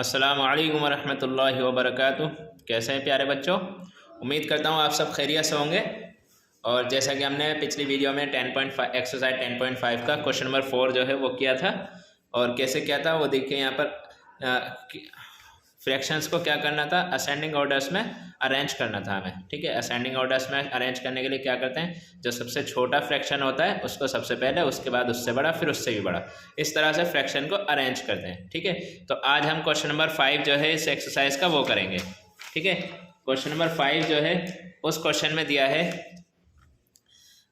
अस्सलामु अलैकुम वरहमतुल्लाहि वबरकातुह। कैसे हैं प्यारे बच्चों? उम्मीद करता हूँ आप सब खैरियत से होंगे। और जैसा कि हमने पिछली वीडियो में 10.5 एक्सरसाइज 10.5 का क्वेश्चन नंबर 4 जो है वो किया था। और कैसे किया था वो देखिए यहाँ पर। फ्रैक्शंस को क्या करना था, असेंडिंग ऑर्डर्स में अरेंज करना था हमें। ठीक है, असेंडिंग ऑर्डर्स में अरेंज करने के लिए क्या करते हैं, जो सबसे छोटा फ्रैक्शन होता है उसको सबसे पहले, उसके बाद उससे बड़ा, फिर उससे भी बड़ा, इस तरह से फ्रैक्शन को अरेंज करते हैं। ठीक है, तो आज हम क्वेश्चन नंबर 5 जो है इस एक्सरसाइज का वो करेंगे। ठीक है, क्वेश्चन नंबर 5 जो है उस क्वेश्चन में दिया है,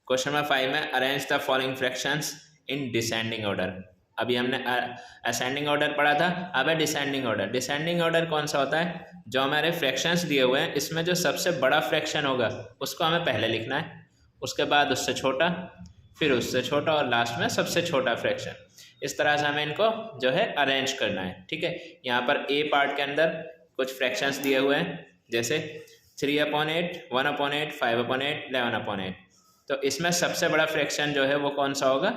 क्वेश्चन नंबर 5 में arrange the following fractions in descending order. अभी हमने असेंडिंग ऑर्डर पढ़ा था, अब है डिसेंडिंग ऑर्डर। डिसेंडिंग ऑर्डर कौन सा होता है, जो हमारे फ्रैक्शंस दिए हुए हैं इसमें जो सबसे बड़ा फ्रैक्शन होगा उसको हमें पहले लिखना है, उसके बाद उससे छोटा, फिर उससे छोटा और लास्ट में सबसे छोटा फ्रैक्शन। इस तरह से हमें इनको जो है अरेंज करना है। ठीक है, यहाँ पर ए पार्ट के अंदर कुछ फ्रैक्शंस दिए हुए हैं, जैसे 3/8, 1/8, 5/8, 11/8। तो इसमें सबसे बड़ा फ्रैक्शन जो है वो कौन सा होगा,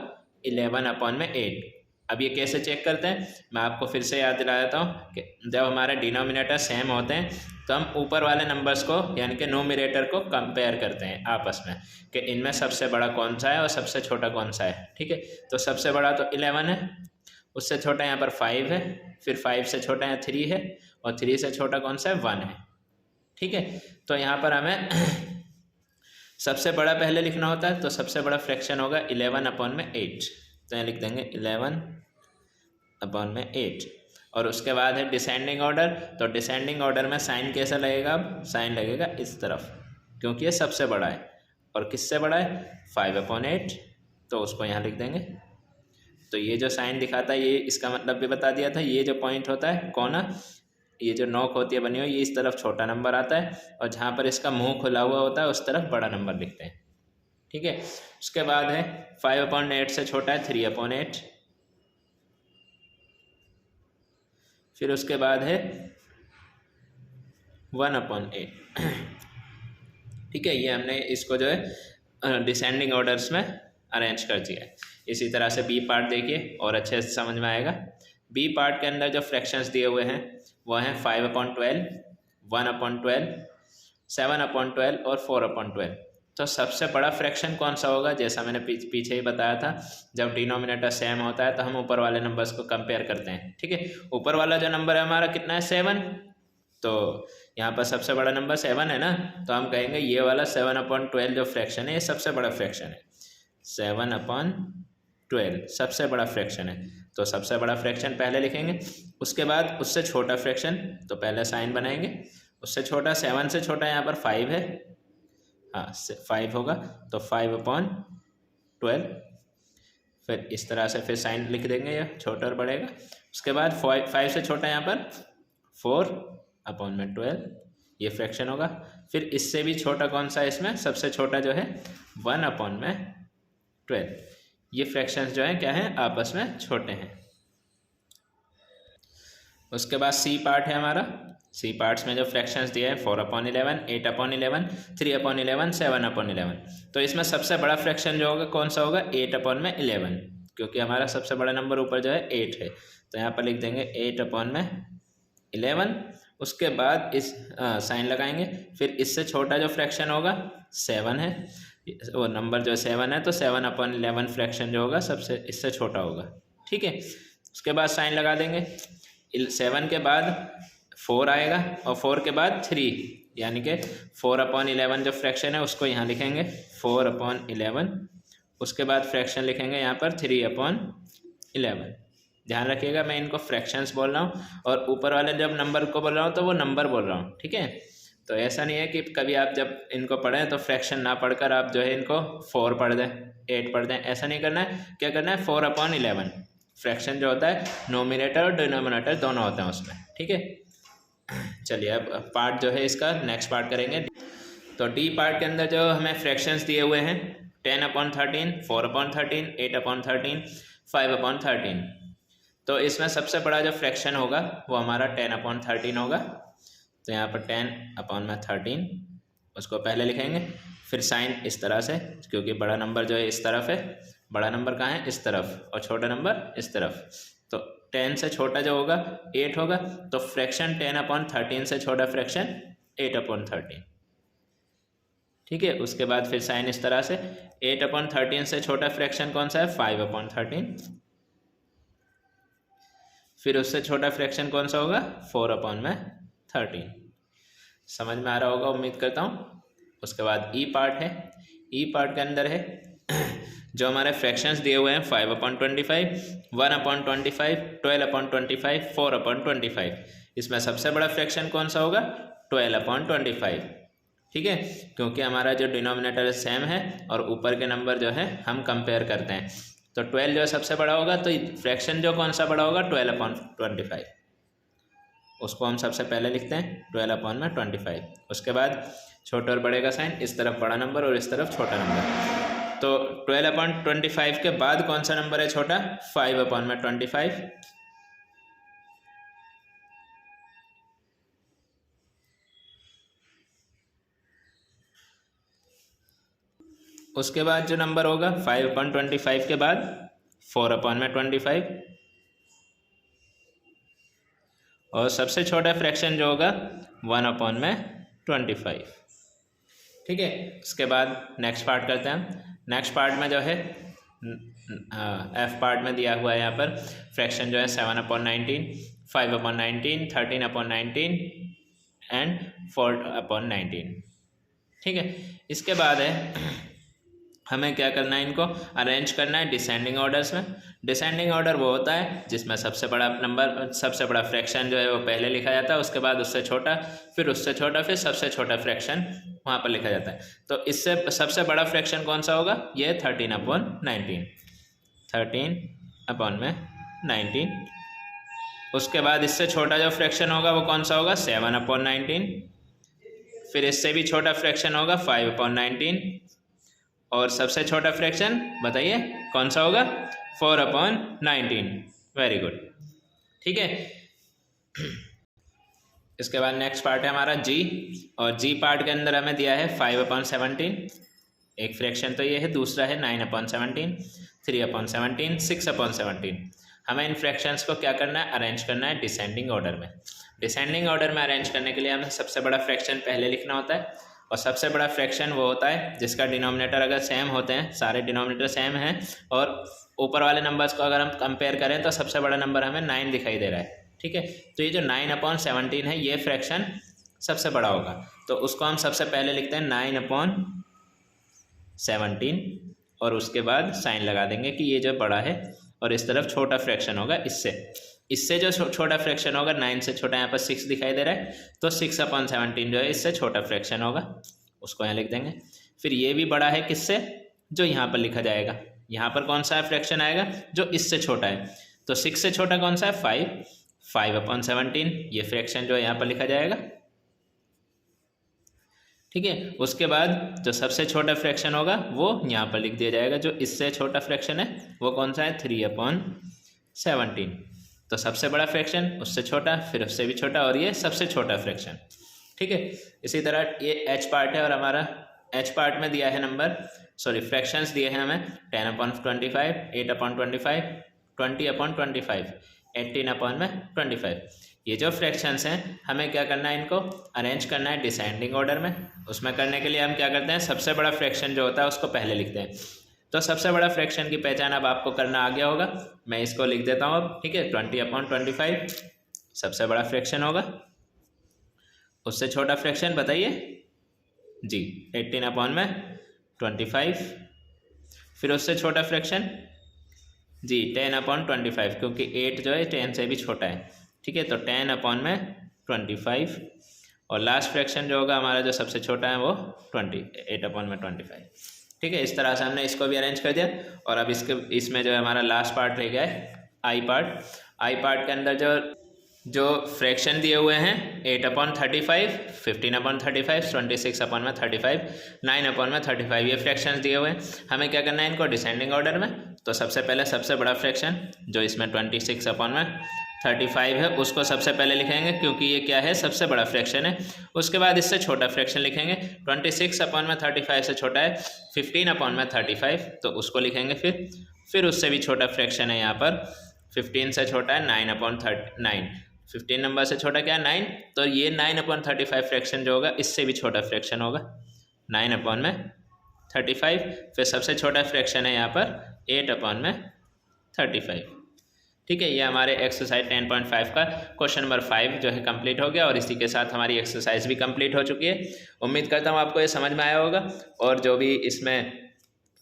11/8। अब ये कैसे चेक करते हैं, मैं आपको फिर से याद दिला देता हूँ कि जब हमारे डिनोमिनेटर सेम होते हैं तो हम ऊपर वाले नंबर्स को यानी कि न्यूमरेटर को कंपेयर करते हैं आपस में कि इनमें सबसे बड़ा कौन सा है और सबसे छोटा कौन सा है। ठीक है, तो सबसे बड़ा तो 11 है, उससे छोटा यहाँ पर 5 है, फिर 5 से छोटा यहाँ 3 है, और 3 से छोटा कौन सा है, 1 है। ठीक है, तो यहाँ पर हमें सबसे बड़ा पहले लिखना होता है, तो सबसे बड़ा फ्रैक्शन होगा 11/8। तो यहाँ लिख देंगे 11/8। और उसके बाद है डिसेंडिंग ऑर्डर। तो डिसेंडिंग ऑर्डर में साइन कैसा लगेगा, अब साइन लगेगा इस तरफ, क्योंकि ये सबसे बड़ा है। और किससे बड़ा है, 5/8, तो उसको यहाँ लिख देंगे। तो ये जो साइन दिखाता है ये इसका मतलब भी बता दिया था। ये जो पॉइंट होता है कोना, ये जो नोक होती है बनी हुई, ये इस तरफ छोटा नंबर आता है, और जहाँ पर इसका मुंह खुला हुआ होता है उस तरफ बड़ा नंबर लिखते हैं। ठीक है, उसके बाद है 5/8 से छोटा है 3/8, फिर उसके बाद है 1/8। ठीक है, ये हमने इसको जो है डिसेंडिंग ऑर्डर्स में अरेंज कर दिया है। इसी तरह से बी पार्ट देखिए और अच्छे से समझ में आएगा। बी पार्ट के अंदर जो फ्रैक्शंस दिए हुए हैं वो हैं 5/12, 1/12, 7/12 और 4/12। तो सबसे बड़ा फ्रैक्शन कौन सा होगा, जैसा मैंने पीछे ही बताया था, जब डिनोमिनेटर सेम होता है तो हम ऊपर वाले नंबर्स को कंपेयर करते हैं। ठीक है, ऊपर वाला जो नंबर है हमारा कितना है, 7। तो यहाँ पर सबसे बड़ा नंबर 7 है ना, तो हम कहेंगे ये वाला 7/12 जो फ्रैक्शन है ये सबसे बड़ा फ्रैक्शन है। 7/12 सबसे बड़ा फ्रैक्शन है, तो सबसे बड़ा फ्रैक्शन पहले लिखेंगे। उसके बाद उससे छोटा फ्रैक्शन, तो पहले साइन बनाएंगे। उससे छोटा 7 से छोटा यहाँ पर 5 है, हाँ 5 होगा, तो 5/12। फिर इस तरह से फिर साइन लिख देंगे, ये छोटा और बढ़ेगा। उसके बाद 5 से छोटा यहाँ पर 4/12, ये फ्रैक्शन होगा। फिर इससे भी छोटा कौन सा है, इसमें सबसे छोटा जो है 1/12। ये फ्रैक्शंस जो हैं क्या हैं, आपस में छोटे हैं। उसके बाद सी पार्ट है हमारा। सी पार्ट्स में जो फ्रैक्शंस दिए हैं 4/11, 8/11, 3/11, 7/11। तो इसमें सबसे बड़ा फ्रैक्शन जो होगा कौन सा होगा, 8/11, क्योंकि हमारा सबसे बड़ा नंबर ऊपर जो है 8 है, तो यहाँ पर लिख देंगे 8/11। उसके बाद इस साइन लगाएंगे। फिर इससे छोटा जो फ्रैक्शन होगा 7 है, वो नंबर जो 7 है, तो 7/11 फ्रैक्शन जो होगा सबसे इससे छोटा होगा। ठीक है, उसके बाद साइन लगा देंगे। 7 के बाद 4 आएगा, और 4 के बाद 3, यानी कि 4/11 जो फ्रैक्शन है उसको यहाँ लिखेंगे 4/11। उसके बाद फ्रैक्शन लिखेंगे यहाँ पर 3/11। ध्यान रखिएगा मैं इनको फ्रैक्शंस बोल रहा हूँ और ऊपर वाले जब नंबर को बोल रहा हूँ तो वो नंबर बोल रहा हूँ। ठीक है, तो ऐसा नहीं है कि कभी आप जब इनको पढ़ें तो फ्रैक्शन ना पढ़कर आप जो है इनको 4 पढ़ दें, 8 पढ़ दें, ऐसा नहीं करना है। क्या करना है, 4/11 फ्रैक्शन जो होता है नोमिनेटर और डिनोमिनेटर दोनों होते हैं उसमें। ठीक है, चलिए अब पार्ट जो है इसका नेक्स्ट पार्ट करेंगे। तो डी पार्ट के अंदर जो हमें फ्रैक्शंस दिए हुए हैं 10/13, 4/13, 8/13, 5/13। तो इसमें सबसे बड़ा जो फ्रैक्शन होगा वो हमारा 10/13 होगा। तो यहाँ पर 10/13 उसको पहले लिखेंगे, फिर साइन इस तरह से, क्योंकि बड़ा नंबर जो है इस तरफ है, बड़ा नंबर कहाँ है, इस तरफ, और छोटा नंबर इस तरफ। तो 10 से छोटा जो होगा 8 होगा, तो फ्रैक्शन 10/13 से छोटा फ्रैक्शन 8/13। ठीक है, उसके बाद फिर साइन इस तरह से, 8/13 से छोटा फ्रैक्शन कौन सा है, 5/13। फिर उससे छोटा फ्रैक्शन कौन सा होगा, 4/13। समझ में आ रहा होगा उम्मीद करता हूँ। उसके बाद ई पार्ट है। ई पार्ट के अंदर है जो हमारे फ्रैक्शंस दिए हुए हैं 5/25, 1/25, 12/25, 4/25। इसमें सबसे बड़ा फ्रैक्शन कौन सा होगा, 12/25। ठीक है, क्योंकि हमारा जो डिनोमिनेटर सेम है और ऊपर के नंबर जो है हम कंपेयर करते हैं, तो 12 जो है सबसे बड़ा होगा, तो फ्रैक्शन जो कौन सा बड़ा होगा, 12/25। उसको हम सबसे पहले लिखते हैं 12/25। उसके बाद छोटे और बड़े का साइन, इस तरफ बड़ा नंबर और इस तरफ छोटा नंबर। तो 12/25 के बाद कौन सा नंबर है छोटा, 5/25। उसके बाद जो नंबर होगा 5/25 के बाद 4/25, और सबसे छोटा फ्रैक्शन जो होगा 1/25। ठीक है, उसके बाद नेक्स्ट पार्ट करते हैं हम। नेक्स्ट पार्ट में जो है एफ पार्ट में दिया हुआ है यहाँ पर फ्रैक्शन जो है 7/19, 5/19, 13/19 एंड 4/19। ठीक है, इसके बाद है हमें क्या करना है, इनको अरेंज करना है डिसेंडिंग ऑर्डर्स में। डिसेंडिंग ऑर्डर वो होता है जिसमें सबसे बड़ा नंबर, सबसे बड़ा फ्रैक्शन जो है वो पहले लिखा जाता है, उसके बाद उससे छोटा, फिर उससे छोटा, फिर सबसे छोटा फ्रैक्शन वहाँ पर लिखा जाता है। तो इससे सबसे बड़ा फ्रैक्शन कौन सा होगा, ये 13/19, 13/19। उसके बाद इससे छोटा जो फ्रैक्शन होगा वो कौन सा होगा, 7/19। फिर इससे भी छोटा फ्रैक्शन होगा 5/19, और सबसे छोटा फ्रैक्शन बताइए कौन सा होगा, 4/19। Very good. ठीक है, इसके बाद नेक्स्ट पार्ट है हमारा जी, और जी पार्ट के अंदर हमें दिया है 5/17। एक फ्रैक्शन तो ये है, दूसरा है 9/17, 3/17, 6/17। हमें इन फ्रैक्शंस को क्या करना है, अरेंज करना है डिसेंडिंग ऑर्डर में। डिसेंडिंग ऑर्डर में अरेंज करने के लिए हमें सबसे बड़ा फ्रैक्शन पहले लिखना होता है, और सबसे बड़ा फ्रैक्शन वो होता है जिसका डिनोमिनेटर अगर सेम होते हैं, सारे डिनोमिनेटर सेम हैं, और ऊपर वाले नंबर्स को अगर हम कंपेयर करें तो सबसे बड़ा नंबर हमें 9 दिखाई दे रहा है। ठीक है, तो ये जो 9/17 है ये फ्रैक्शन सबसे बड़ा होगा, तो उसको हम सबसे पहले लिखते हैं 9/17, और उसके बाद साइन लगा देंगे कि ये जो बड़ा है, और इस तरफ छोटा फ्रैक्शन होगा इससे जो छोटा फ्रैक्शन होगा, 9 से छोटा, यहाँ पर 6 दिखाई दे रहा है, तो 6/17 जो है इससे छोटा फ्रैक्शन होगा, उसको यहाँ लिख देंगे। फिर ये भी बड़ा है किससे, जो यहाँ पर लिखा जाएगा, यहाँ पर कौन सा फ्रैक्शन आएगा, जो इससे छोटा है, तो 6 से छोटा कौन सा है, 5/17, ये फ्रैक्शन जो है यहाँ पर लिखा जाएगा। ठीक है, उसके बाद जो सबसे छोटा फ्रैक्शन होगा वो यहाँ पर लिख दिया जाएगा, जो इससे छोटा फ्रैक्शन है वो कौन सा है, 3/17। तो सबसे बड़ा फ्रैक्शन, उससे छोटा, फिर उससे भी छोटा, और ये सबसे छोटा फ्रैक्शन। ठीक है, इसी तरह ये एच पार्ट है, और हमारा एच पार्ट में दिया है फ्रैक्शंस दिए हैं हमें 10/25, 8/25, 20/25, 18/25। ये जो फ्रैक्शंस हैं हमें क्या करना है, इनको अरेंज करना है डिसेंडिंग ऑर्डर में। उसमें करने के लिए हम क्या करते हैं, सबसे बड़ा फ्रैक्शन जो होता है उसको पहले लिखते हैं। तो सबसे बड़ा फ्रैक्शन की पहचान अब आपको करना आ गया होगा, मैं इसको लिख देता हूँ अब। ठीक है, 20/25 सबसे बड़ा फ्रैक्शन होगा, उससे छोटा फ्रैक्शन बताइए जी 18/25, फिर उससे छोटा फ्रैक्शन जी 10/25, क्योंकि 8 जो है 10 से भी छोटा है। ठीक है, तो 10/25, और लास्ट फ्रैक्शन जो होगा हमारा जो सबसे छोटा है वो 8/25। ठीक है, इस तरह से हमने इसको भी अरेंज कर दिया। और अब इसमें जो है हमारा लास्ट पार्ट रह गया है आई पार्ट। आई पार्ट के अंदर जो फ्रैक्शन दिए हुए हैं 8/35, 15/35, 26/35, 9/35, ये फ्रैक्शंस दिए हुए हैं। हमें क्या करना है, इनको डिसेंडिंग ऑर्डर में। तो सबसे पहले सबसे बड़ा फ्रैक्शन जो इसमें 26/35 है उसको सबसे पहले लिखेंगे, क्योंकि ये क्या है, सबसे बड़ा फ्रैक्शन है। उसके बाद इससे छोटा फ्रैक्शन लिखेंगे, 26/35 से छोटा है 15/35, तो उसको लिखेंगे। फिर उससे भी छोटा फ्रैक्शन है यहाँ पर 15 से छोटा है 9/39, 15 नंबर से छोटा क्या है 9, तो ये 9/35 फ्रैक्शन जो होगा इससे भी छोटा फ्रैक्शन होगा 9/35। फिर सबसे छोटा फ्रैक्शन है यहाँ पर 8/35। ठीक है, ये हमारे एक्सरसाइज 10.5 का क्वेश्चन नंबर 5 जो है कंप्लीट हो गया और इसी के साथ हमारी एक्सरसाइज भी कंप्लीट हो चुकी है। उम्मीद करता हूँ आपको ये समझ में आया होगा, और जो भी इसमें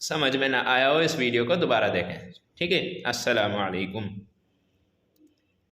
समझ में ना आया हो इस वीडियो को दोबारा देखें। ठीक है, अस्सलामु अलैकुम।